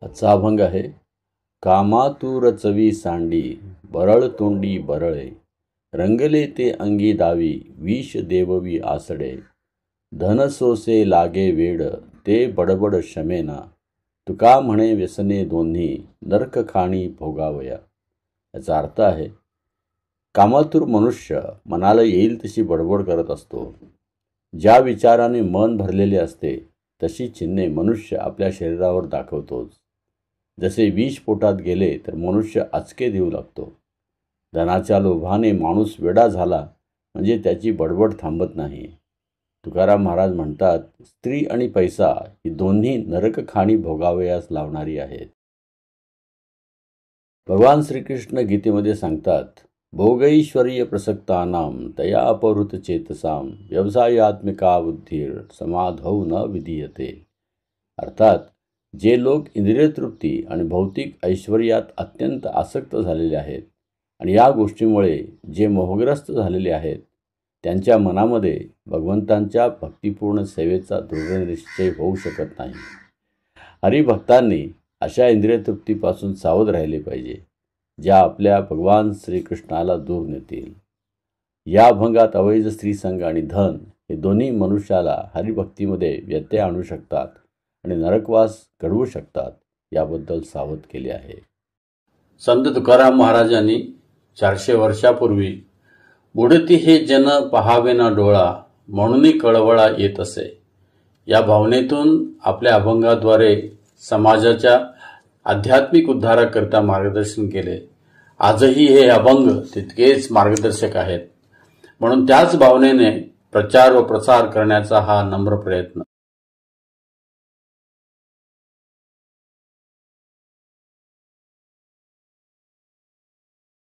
आजचा अभंग आहे. कामातूर चवी सांडी बरळ तोंडी बरळे, रंगले ते अंगी दावी विष देववी आसडे, धन सोसे लागे वेड ते बडबड शमेना, तुका म्हणे व्यसने दोन्ही नरक खाणी भोगावया. याचा अर्थ आहे, कामातूर मनुष्य मनाला येईल तशी बडबड करत असतो. ज्या विचाराने मन भरलेले असते तशी चिन्हे मनुष्य आपल्या शरीरावर दाखवतोच. जसे विष पोटात गेले तर मनुष्य आचके देऊ लागतो. धनाच्या लोभाने माणूस वेडा झाला म्हणजे त्याची बडबड थांबत नाही. तुकाराम महाराज म्हणतात, स्त्री आणि पैसा ही दोन्ही नरकखाणी भोगावयास लावणारी आहेत. भगवान श्रीकृष्ण गीतेमध्ये सांगतात, भोगैश्वर्य प्रसक्तानाम तया अपहृत चेतसाम व्यवसायात्मिका बुद्धीर समाधौ न विधीयते. अर्थात, जे लोक इंद्रिय तृप्ती आणि भौतिक ऐश्वर्यात अत्यंत आसक्त झालेले आहेत आणि या गोष्टीमुळे जे मोहग्रस्त झालेले आहेत, त्यांच्या मनामध्ये भगवंतांच्या भक्तिपूर्ण सेवेचा दृढनिश्चय होऊ शकत नाही. हरिभक्तांनी अशा इंद्रिय तृप्तीपासून सावध राहिले पाहिजे, ज्या आपल्या भगवान श्रीकृष्णाला दूर नेतील. या अभंगात अवैध स्त्रीसंग आणि धन हे दोन्ही मनुष्याला हरिभक्तीमध्ये व्यत्यय आणू शकतात आणि नरकवास घडवू शकतात, याबद्दल सावध केले आहे. संत तुकाराम महाराजांनी 400 वर्षापूर्वी बुडती हे जन पहावे ना डोळा म्हणून कळवळा येत असे, या भावनेतून आपल्या अभंगाद्वारे समाजाच्या आध्यात्मिक उद्धाराकरता मार्गदर्शन केले. आजही हे अभंग तितकेच मार्गदर्शक आहेत. म्हणून त्याच भावनेने प्रचार व प्रसार करण्याचा हा नम्र प्रयत्न.